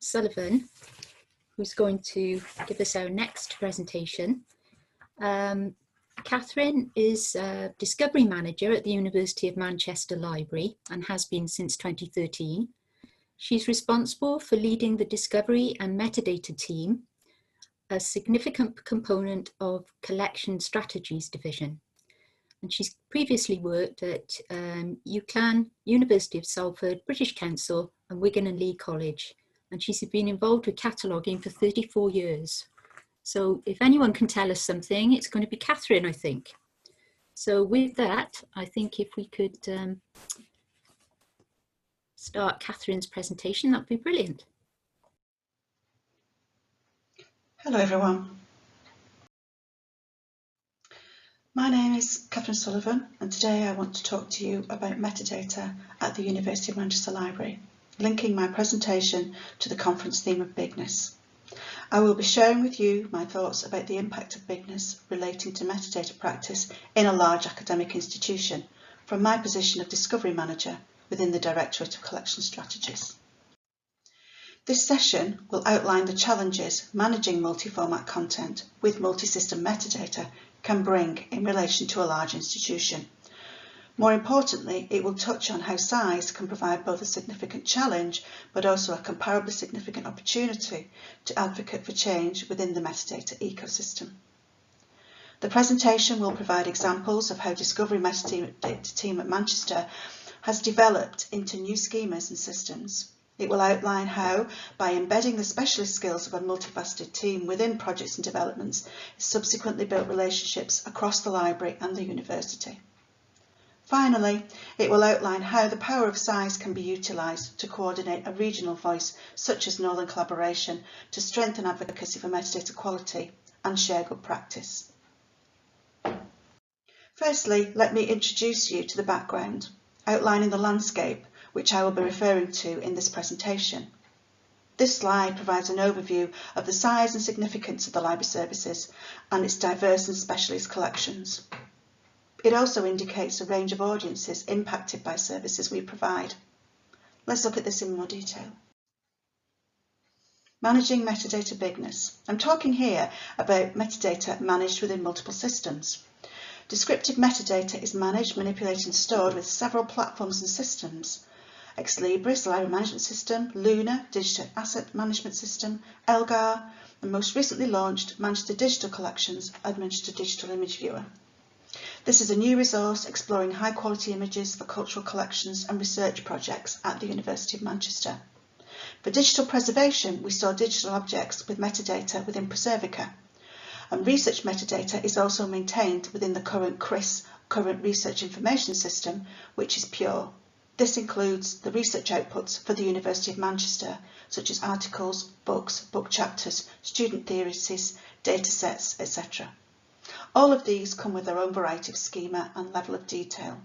Sullivan, who's going to give us our next presentation. Kathryn is a Discovery Manager at the University of Manchester Library and has been since 2013. She's responsible for leading the Discovery and Metadata team, a significant component of Collection Strategies Division. And she's previously worked at UCLan, University of Salford, British Council and Wigan and Lee College. And she's been involved with cataloguing for 34 years. So if anyone can tell us something, it's going to be Kathryn, I think. So with that, I think if we could start Kathryn's presentation, that'd be brilliant. Hello everyone. My name is Kathryn Sullivan and today I want to talk to you about metadata at the University of Manchester Library, linking my presentation to the conference theme of bigness. I will be sharing with you my thoughts about the impact of bigness relating to metadata practice in a large academic institution from my position of Discovery Manager within the Directorate of Collection Strategies. This session will outline the challenges managing multi-format content with multi-system metadata can bring in relation to a large institution. More importantly, it will touch on how size can provide both a significant challenge but also a comparably significant opportunity to advocate for change within the metadata ecosystem. The presentation will provide examples of how Discovery Metadata team at Manchester has developed into new schemas and systems. It will outline how, by embedding the specialist skills of a multifaceted team within projects and developments, it subsequently built relationships across the library and the university. Finally, it will outline how the power of size can be utilised to coordinate a regional voice such as Northern Collaboration to strengthen advocacy for metadata quality and share good practice. Firstly, let me introduce you to the background, outlining the landscape which I will be referring to in this presentation. This slide provides an overview of the size and significance of the library services and its diverse and specialist collections. It also indicates a range of audiences impacted by services we provide. Let's look at this in more detail. Managing metadata bigness. I'm talking here about metadata managed within multiple systems. Descriptive metadata is managed, manipulated and stored with several platforms and systems. Ex Libris, Library Management System, Luna, Digital Asset Management System, Elgar, and most recently launched Manchester Digital Collections and Manchester Digital Image Viewer. This is a new resource exploring high quality images for cultural collections and research projects at the University of Manchester. For digital preservation, we store digital objects with metadata within Preservica. And research metadata is also maintained within the current CRIS, Current Research Information System, which is pure. This includes the research outputs for the University of Manchester, such as articles, books, book chapters, student theses, datasets, etc. All of these come with their own variety of schema and level of detail.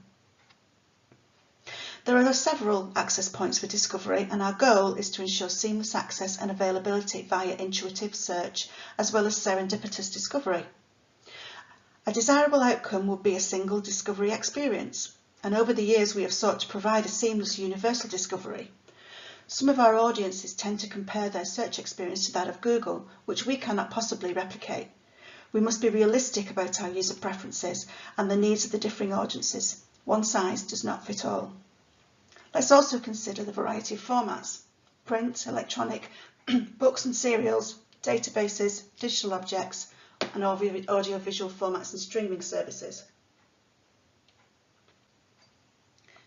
There are several access points for discovery, and our goal is to ensure seamless access and availability via intuitive search as well as serendipitous discovery. A desirable outcome would be a single discovery experience, and over the years we have sought to provide a seamless universal discovery. Some of our audiences tend to compare their search experience to that of Google, which we cannot possibly replicate. We must be realistic about our user preferences and the needs of the differing audiences. One size does not fit all. Let's also consider the variety of formats: print, electronic, books and serials, databases, digital objects, and audio-visual formats and streaming services.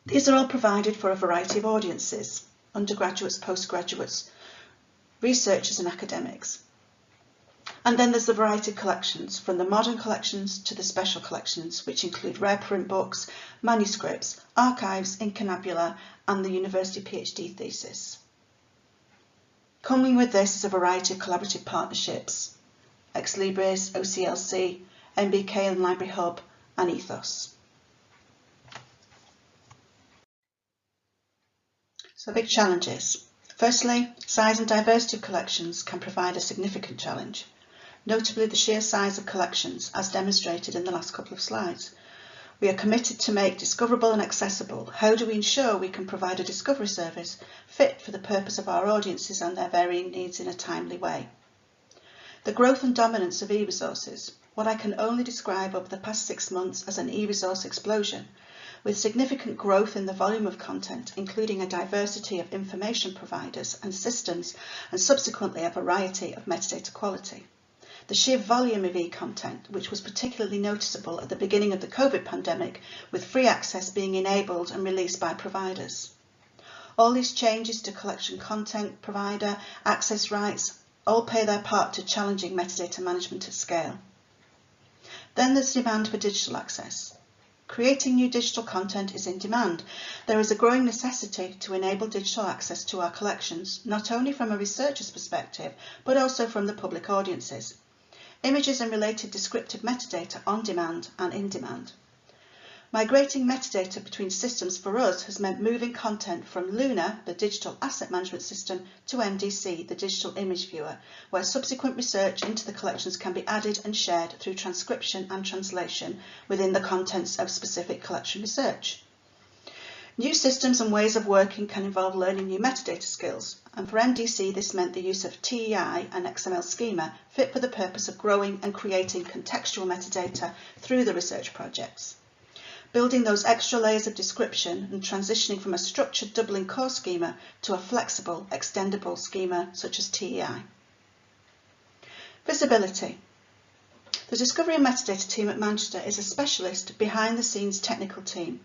These are all provided for a variety of audiences: undergraduates, postgraduates, researchers and academics. And then there's the variety of collections, from the modern collections to the special collections, which include rare print books, manuscripts, archives, incunabula, and the university PhD thesis. Coming with this is a variety of collaborative partnerships: Ex Libris, OCLC, MBK and Library Hub, and Ethos. So big challenges. Firstly, size and diversity of collections can provide a significant challenge, notably the sheer size of collections as demonstrated in the last couple of slides. We are committed to make discoverable and accessible. How do we ensure we can provide a discovery service fit for the purpose of our audiences and their varying needs in a timely way? The growth and dominance of e-resources, what I can only describe over the past 6 months as an e-resource explosion, with significant growth in the volume of content, including a diversity of information providers and systems, and subsequently a variety of metadata quality. The sheer volume of e-content, which was particularly noticeable at the beginning of the COVID pandemic, with free access being enabled and released by providers. All these changes to collection content, provider, access rights, all play their part to challenging metadata management at scale. Then there's demand for digital access. Creating new digital content is in demand. There is a growing necessity to enable digital access to our collections, not only from a researcher's perspective, but also from the public audiences. Images and related descriptive metadata on demand and in demand. Migrating metadata between systems for us has meant moving content from Luna, the digital asset management system, to MDC, the digital image viewer, where subsequent research into the collections can be added and shared through transcription and translation within the contents of specific collection research. New systems and ways of working can involve learning new metadata skills, and for MDC this meant the use of TEI and XML schema fit for the purpose of growing and creating contextual metadata through the research projects. Building those extra layers of description and transitioning from a structured doubling core schema to a flexible, extendable schema such as TEI. Visibility. The Discovery and Metadata team at Manchester is a specialist behind-the-scenes technical team,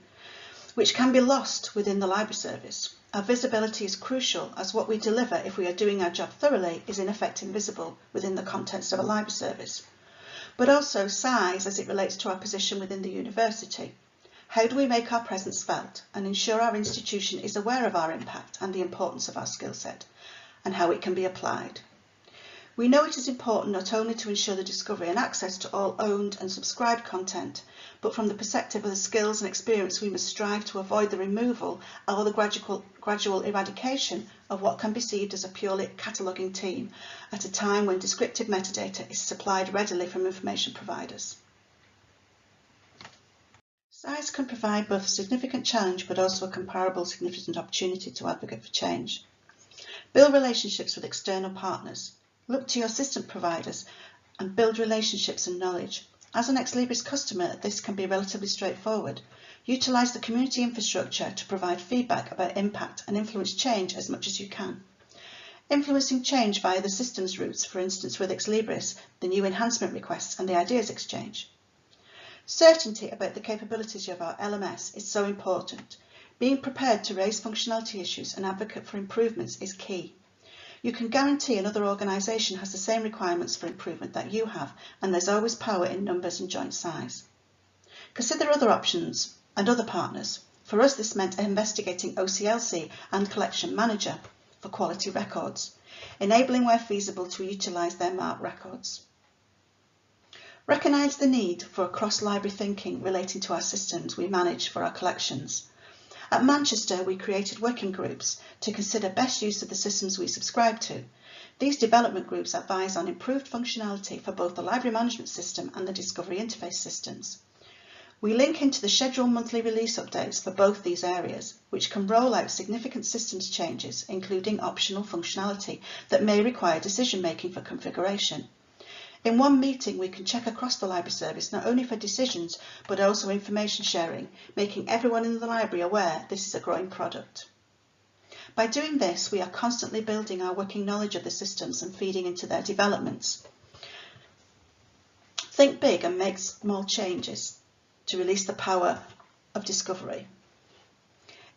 which can be lost within the library service. Our visibility is crucial, as what we deliver, if we are doing our job thoroughly, is in effect invisible within the context of a library service. But also size as it relates to our position within the university. How do we make our presence felt and ensure our institution is aware of our impact and the importance of our skill set and how it can be applied? We know it is important not only to ensure the discovery and access to all owned and subscribed content, but from the perspective of the skills and experience, we must strive to avoid the removal or the gradual eradication of what can be perceived as a purely cataloguing team at a time when descriptive metadata is supplied readily from information providers. Size can provide both a significant challenge but also a comparable significant opportunity to advocate for change. Build relationships with external partners. Look to your system providers and build relationships and knowledge. As an Ex Libris customer, this can be relatively straightforward. Utilise the community infrastructure to provide feedback about impact and influence change as much as you can. Influencing change via the systems routes, for instance with Ex Libris, the new enhancement requests and the ideas exchange. Certainty about the capabilities of our LMS is so important. Being prepared to raise functionality issues and advocate for improvements is key. You can guarantee another organisation has the same requirements for improvement that you have, and there's always power in numbers and joint size. Consider other options and other partners. For us, this meant investigating OCLC and Collection Manager for quality records, enabling where feasible to utilise their MARC records. Recognise the need for cross-library thinking relating to our systems we manage for our collections. At Manchester, we created working groups to consider best use of the systems we subscribe to. These development groups advise on improved functionality for both the library management system and the Discovery interface systems. We link into the scheduled monthly release updates for both these areas, which can roll out significant systems changes, including optional functionality that may require decision-making for configuration. In one meeting, we can check across the library service not only for decisions, but also information sharing, making everyone in the library aware this is a growing product. By doing this, we are constantly building our working knowledge of the systems and feeding into their developments. Think big and make small changes to release the power of discovery.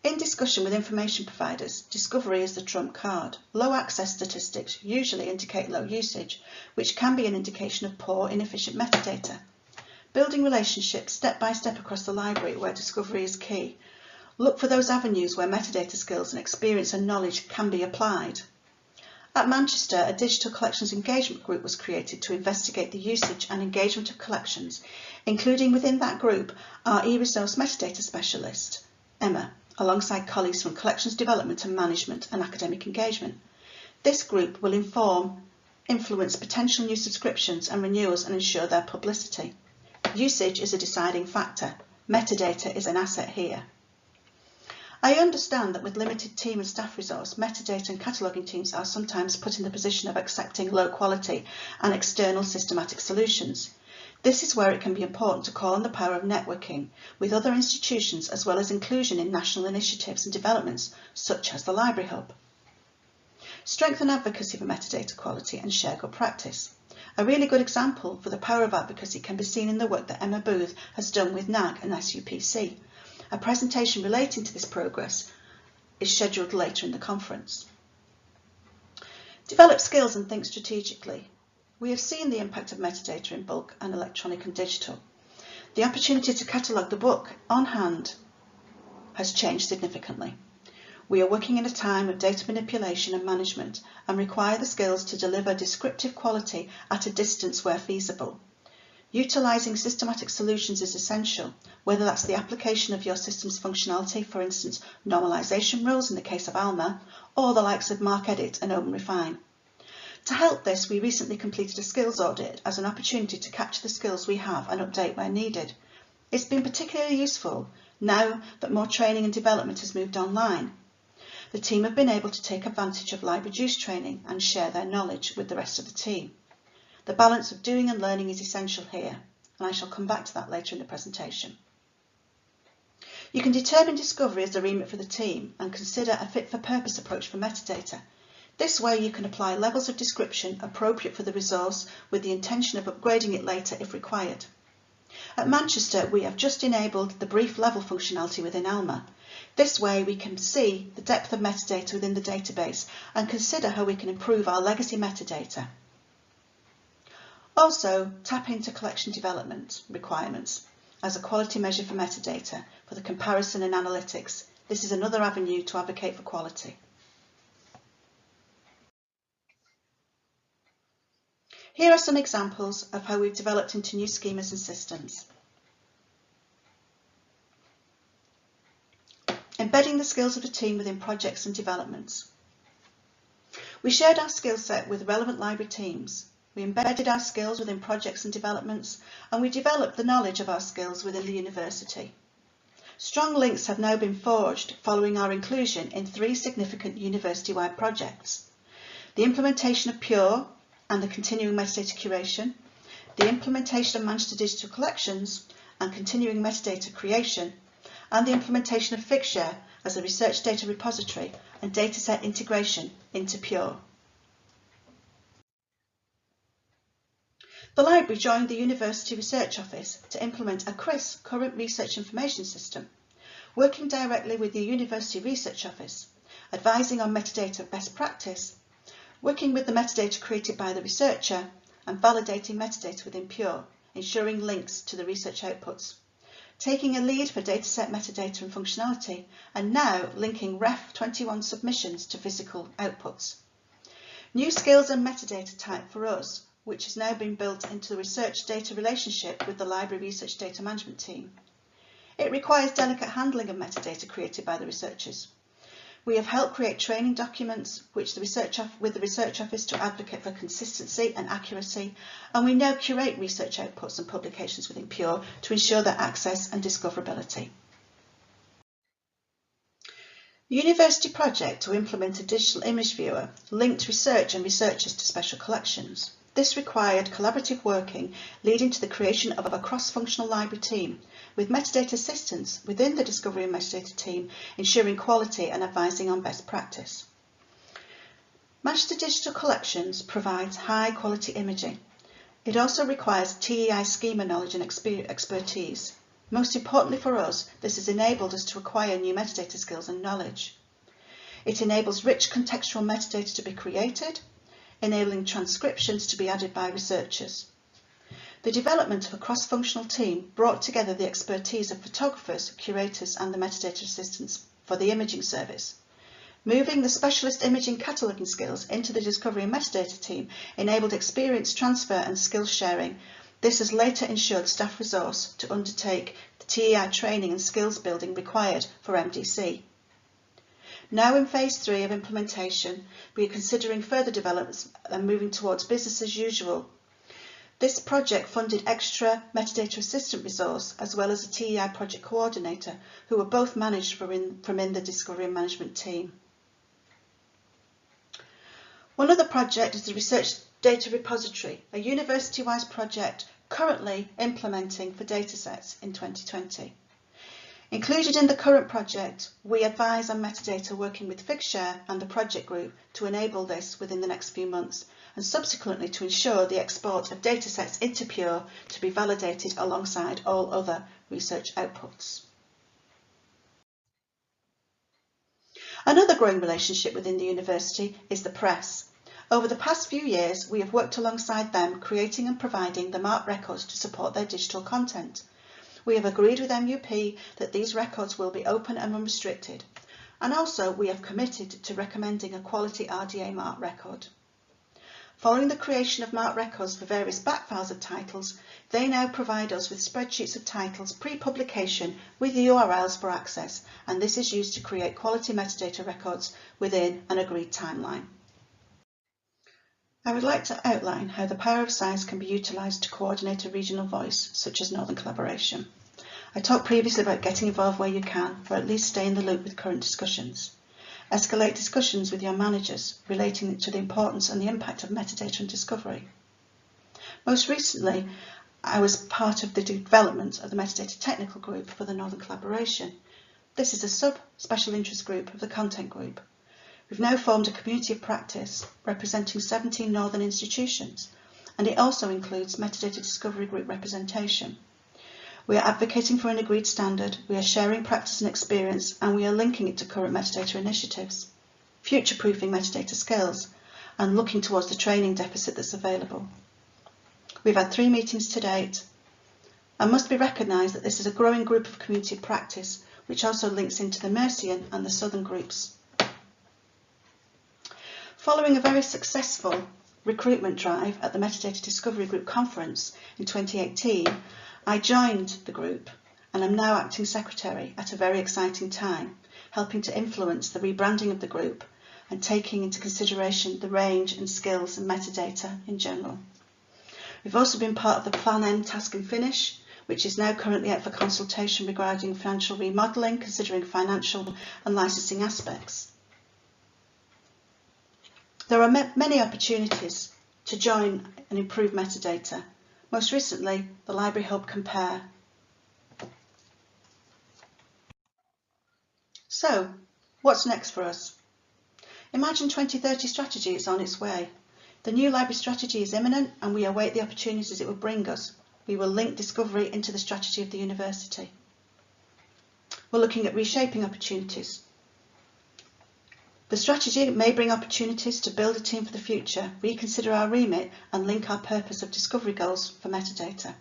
In discussion with information providers, discovery is the trump card. Low access statistics usually indicate low usage, which can be an indication of poor, inefficient metadata. Building relationships step by step across the library where discovery is key. Look for those avenues where metadata skills and experience and knowledge can be applied. At Manchester, a digital collections engagement group was created to investigate the usage and engagement of collections, including within that group our e-resource metadata specialist, Emma, alongside colleagues from collections development and management and academic engagement. This group will influence potential new subscriptions and renewals and ensure their publicity. Usage is a deciding factor. Metadata is an asset here. I understand that with limited team and staff resource, metadata and cataloguing teams are sometimes put in the position of accepting low quality and external systematic solutions. This is where it can be important to call on the power of networking with other institutions as well as inclusion in national initiatives and developments such as the Library Hub. Strengthen advocacy for metadata quality and share good practice. A really good example for the power of advocacy can be seen in the work that Emma Booth has done with NAG and SUPC. A presentation relating to this progress is scheduled later in the conference. Develop skills and think strategically. We have seen the impact of metadata in bulk and electronic and digital. The opportunity to catalogue the book on hand has changed significantly. We are working in a time of data manipulation and management and require the skills to deliver descriptive quality at a distance where feasible. Utilising systematic solutions is essential, whether that's the application of your system's functionality, for instance, normalisation rules in the case of ALMA, or the likes of MarkEdit and OpenRefine. To help this, we recently completed a skills audit as an opportunity to capture the skills we have and update where needed. It's been particularly useful now that more training and development has moved online. The team have been able to take advantage of library use training and share their knowledge with the rest of the team. The balance of doing and learning is essential here, and I shall come back to that later in the presentation. You can determine discovery as the remit for the team and consider a fit-for-purpose approach for metadata. This way you can apply levels of description appropriate for the resource with the intention of upgrading it later if required. At Manchester, we have just enabled the brief level functionality within ALMA. This way we can see the depth of metadata within the database and consider how we can improve our legacy metadata. Also, tap into collection development requirements as a quality measure for metadata for the comparison and analytics. This is another avenue to advocate for quality. Here are some examples of how we've developed into new schemas and systems. Embedding the skills of the team within projects and developments. We shared our skill set with relevant library teams. We embedded our skills within projects and developments, and we developed the knowledge of our skills within the university. Strong links have now been forged following our inclusion in 3 significant university-wide projects: the implementation of Pure and the continuing metadata curation, the implementation of Manchester Digital Collections and continuing metadata creation, and the implementation of Figshare as a research data repository and dataset integration into Pure. The library joined the University Research Office to implement a CRIS, Current Research Information System, working directly with the University Research Office, advising on metadata best practice, working with the metadata created by the researcher, and validating metadata within Pure, ensuring links to the research outputs, taking a lead for dataset metadata and functionality, and now linking Ref 21 submissions to physical outputs. New skills and metadata type for us, which has now been built into the research data relationship with the library research data management team. It requires delicate handling of metadata created by the researchers. We have helped create training documents with the Research Office to advocate for consistency and accuracy, and we now curate research outputs and publications within Pure to ensure their access and discoverability. The university project to implement a digital image viewer linked research and researchers to special collections. This required collaborative working, leading to the creation of a cross-functional library team, with metadata assistants within the Discovery and Metadata team, ensuring quality and advising on best practice. Manchester Digital Collections provides high-quality imaging. It also requires TEI schema knowledge and expertise. Most importantly for us, this has enabled us to acquire new metadata skills and knowledge. It enables rich contextual metadata to be created, enabling transcriptions to be added by researchers. The development of a cross-functional team brought together the expertise of photographers, curators and the metadata assistants for the imaging service. Moving the specialist imaging cataloguing skills into the Discovery and Metadata team enabled experience transfer and skills sharing. This has later ensured staff resource to undertake the TEI training and skills building required for MDC. Now in phase 3 of implementation, we are considering further developments and moving towards business as usual. This project funded extra metadata assistant resource as well as a TEI project coordinator who were both managed from in the Discovery and Management team. One other project is the Research Data Repository, a university-wide project currently implementing for datasets in 2020. Included in the current project, we advise on metadata working with Figshare and the project group to enable this within the next few months, and subsequently to ensure the export of datasets into Pure to be validated alongside all other research outputs. Another growing relationship within the university is the press. Over the past few years, we have worked alongside them, creating and providing the MARC records to support their digital content. We have agreed with MUP that these records will be open and unrestricted, and also we have committed to recommending a quality RDA MARC record. Following the creation of MARC records for various backfiles of titles, they now provide us with spreadsheets of titles pre-publication with URLs for access, and this is used to create quality metadata records within an agreed timeline. I would like to outline how the power of science can be utilised to coordinate a regional voice, such as Northern Collaboration. I talked previously about getting involved where you can, or at least stay in the loop with current discussions. Escalate discussions with your managers relating to the importance and the impact of metadata and discovery. Most recently, I was part of the development of the metadata technical group for the Northern Collaboration. This is a sub-special interest group of the content group. We've now formed a community of practice representing 17 Northern institutions, and it also includes metadata discovery group representation. We are advocating for an agreed standard, we are sharing practice and experience, and we are linking it to current metadata initiatives, future-proofing metadata skills, and looking towards the training deficit that's available. We've had 3 meetings to date, and must be recognised that this is a growing group of community of practice, which also links into the Mercian and the Southern groups. Following a very successful recruitment drive at the Metadata Discovery Group Conference in 2018, I joined the group and am now acting secretary at a very exciting time, helping to influence the rebranding of the group and taking into consideration the range and skills and metadata in general. We've also been part of the Plan N Task and Finish, which is now currently out for consultation regarding financial remodelling, considering financial and licensing aspects. There are many opportunities to join and improve metadata. Most recently, the Library Hub Compare. So, what's next for us? Imagine 2030 strategy is on its way. The new library strategy is imminent and we await the opportunities it will bring us. We will link discovery into the strategy of the university. We're looking at reshaping opportunities. The strategy may bring opportunities to build a team for the future, reconsider our remit and link our purpose of discovery goals for metadata.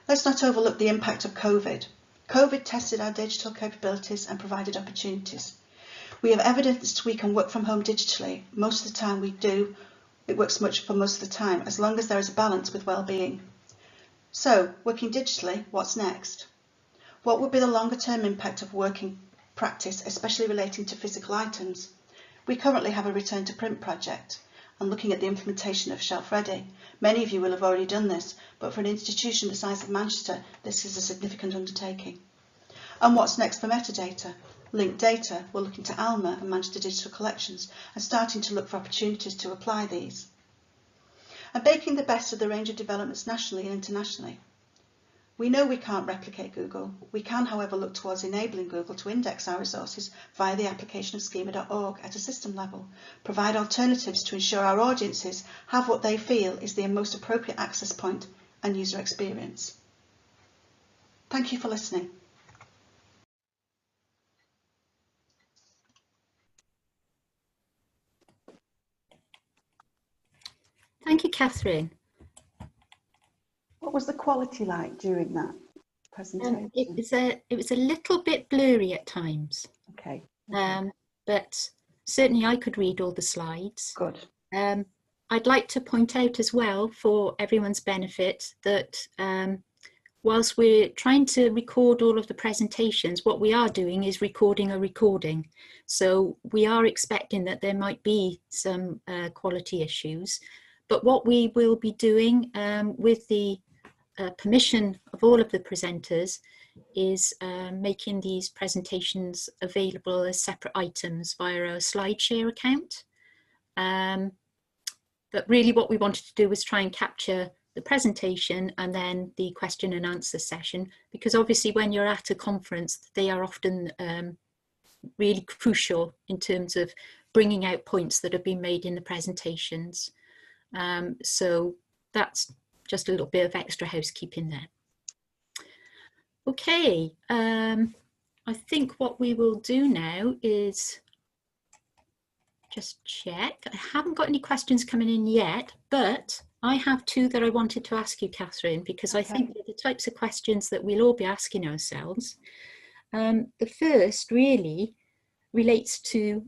Let's not overlook the impact of COVID. COVID tested our digital capabilities and provided opportunities. We have evidenced we can work from home digitally. Most of the time we do. It works much for most of the time, as long as there is a balance with well-being. So, working digitally, what's next? What would be the longer term impact of working practice, especially relating to physical items? We currently have a return to print project and looking at the implementation of Shelf Ready. Many of you will have already done this, but for an institution the size of Manchester, this is a significant undertaking. And what's next for metadata? Linked data, we're looking to Alma and Manchester Digital Collections and starting to look for opportunities to apply these. And making the best of the range of developments nationally and internationally. We know we can't replicate Google. We can, however, look towards enabling Google to index our resources via the application of schema.org at a system level, provide alternatives to ensure our audiences have what they feel is the most appropriate access point and user experience. Thank you for listening. Thank you, Kathryn. What was the quality like during that presentation? It was a little bit blurry at times. Okay. But certainly I could read all the slides. Good. I'd like to point out as well, for everyone's benefit, that whilst we're trying to record all of the presentations, what we are doing is recording a recording. So we are expecting that there might be some quality issues, But what we will be doing with the permission of all of the presenters is making these presentations available as separate items via a SlideShare account. But really what we wanted to do was try and capture the presentation and then the question and answer session, because obviously when you're at a conference, they are often really crucial in terms of bringing out points that have been made in the presentations. So that's just a little bit of extra housekeeping there. Okay, I think what we will do now is just check. I haven't got any questions coming in yet, but I have two that I wanted to ask you, Kathryn, because I think they're the types of questions that we'll all be asking ourselves. The first really relates to,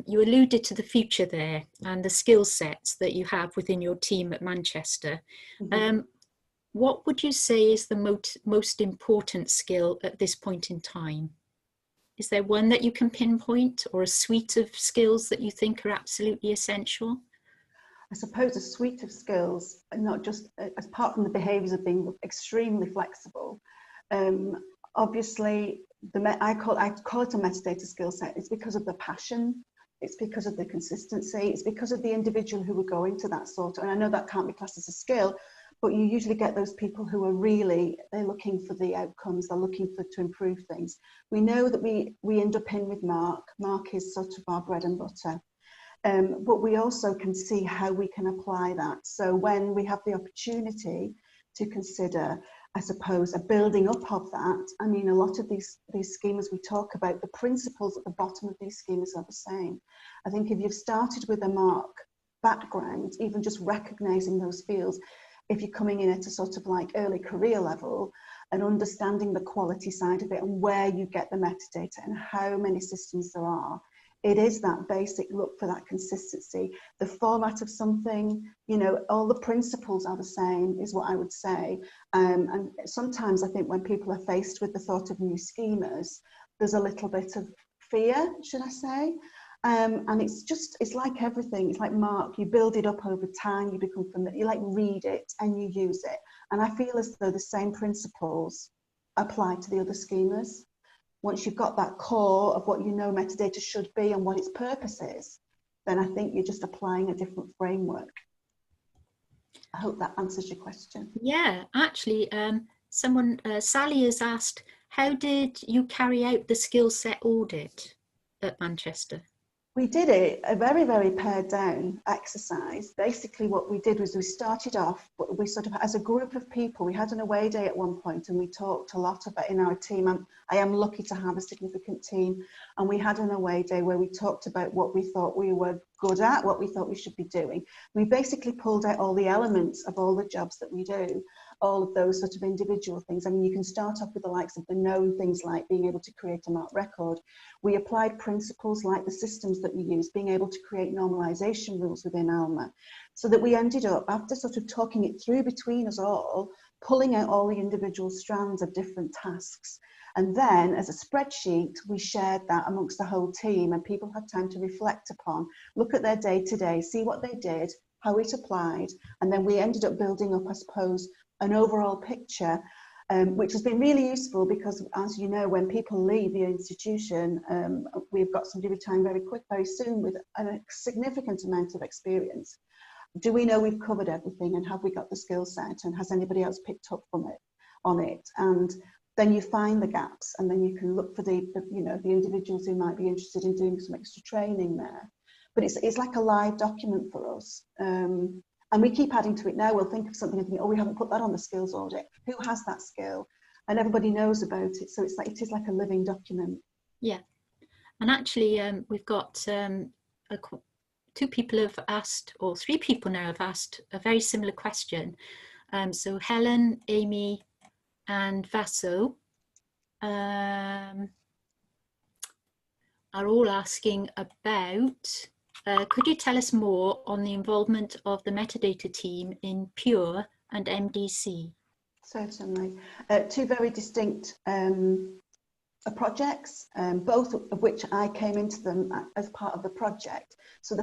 you alluded to the future there and the skill sets that you have within your team at Manchester. What would you say is the most important skill at this point in time? Is there one that you can pinpoint, or a suite of skills that you think are absolutely essential? I suppose a suite of skills, not just apart from the behaviours of being extremely flexible. Obviously, I call it a metadata skill set. It's because of the passion, it's because of the consistency, it's because of the individual who are going to that sort of, and I know that can't be classed as a skill, but you usually get those people who are really, they're looking for the outcomes, they're looking to improve things. We know that we end up in with Mark. Mark is sort of our bread and butter. But we also can see how we can apply that. So when we have the opportunity to consider, I suppose, a building up of that, I mean, a lot of these schemas we talk about, the principles at the bottom of these schemas are the same. I think if you've started with a Mark background, even just recognizing those fields, if you're coming in at a sort of like early career level and understanding the quality side of it and where you get the metadata and how many systems there are, it is that basic look for that consistency. The format of something, you know, all the principles are the same is what I would say. And sometimes I think when people are faced with the thought of new schemas, there's a little bit of fear, should I say. And it's like everything. It's like Mark, you build it up over time, you become familiar, you like read it and you use it. And I feel as though the same principles apply to the other schemas. Once you've got that core of what you know metadata should be and what its purpose is, then I think you're just applying a different framework. I hope that answers your question. Yeah, actually, Sally has asked, how did you carry out the skill set audit at Manchester? We did it, a very, very pared down exercise. Basically what we did was we started off, we sort of, as a group of people, we had an away day at one point and we talked a lot about in our team. I am lucky to have a significant team, and we had an away day where we talked about what we thought we were good at, what we thought we should be doing. We basically pulled out all the elements of all the jobs that we do, all of those sort of individual things. I mean, you can start off with the likes of the known things like being able to create a marked record. We applied principles like the systems that we use, being able to create normalization rules within ALMA, so that we ended up, after sort of talking it through between us all, pulling out all the individual strands of different tasks. And then as a spreadsheet, we shared that amongst the whole team, and people had time to reflect upon, look at their day-to-day, see what they did, how it applied. And then we ended up building up, I suppose, an overall picture, which has been really useful because, as you know, when people leave the institution, we've got somebody retiring very soon with a significant amount of experience. Do we know we've covered everything, and have we got the skill set, and has anybody else picked up on it? And then you find the gaps, and then you can look for the individuals who might be interested in doing some extra training there. But it's like a live document for us. And we keep adding to it now. We'll think of something and think, oh, we haven't put that on the skills audit. Who has that skill? And everybody knows about it. So it is like a living document. Yeah. And actually, we've got two people have asked, or three people now have asked a very similar question. So Helen, Amy, and Vaso are all asking about, could you tell us more on the involvement of the metadata team in Pure and MDC? Certainly. Two very distinct projects, both of which I came into them as part of the project. So the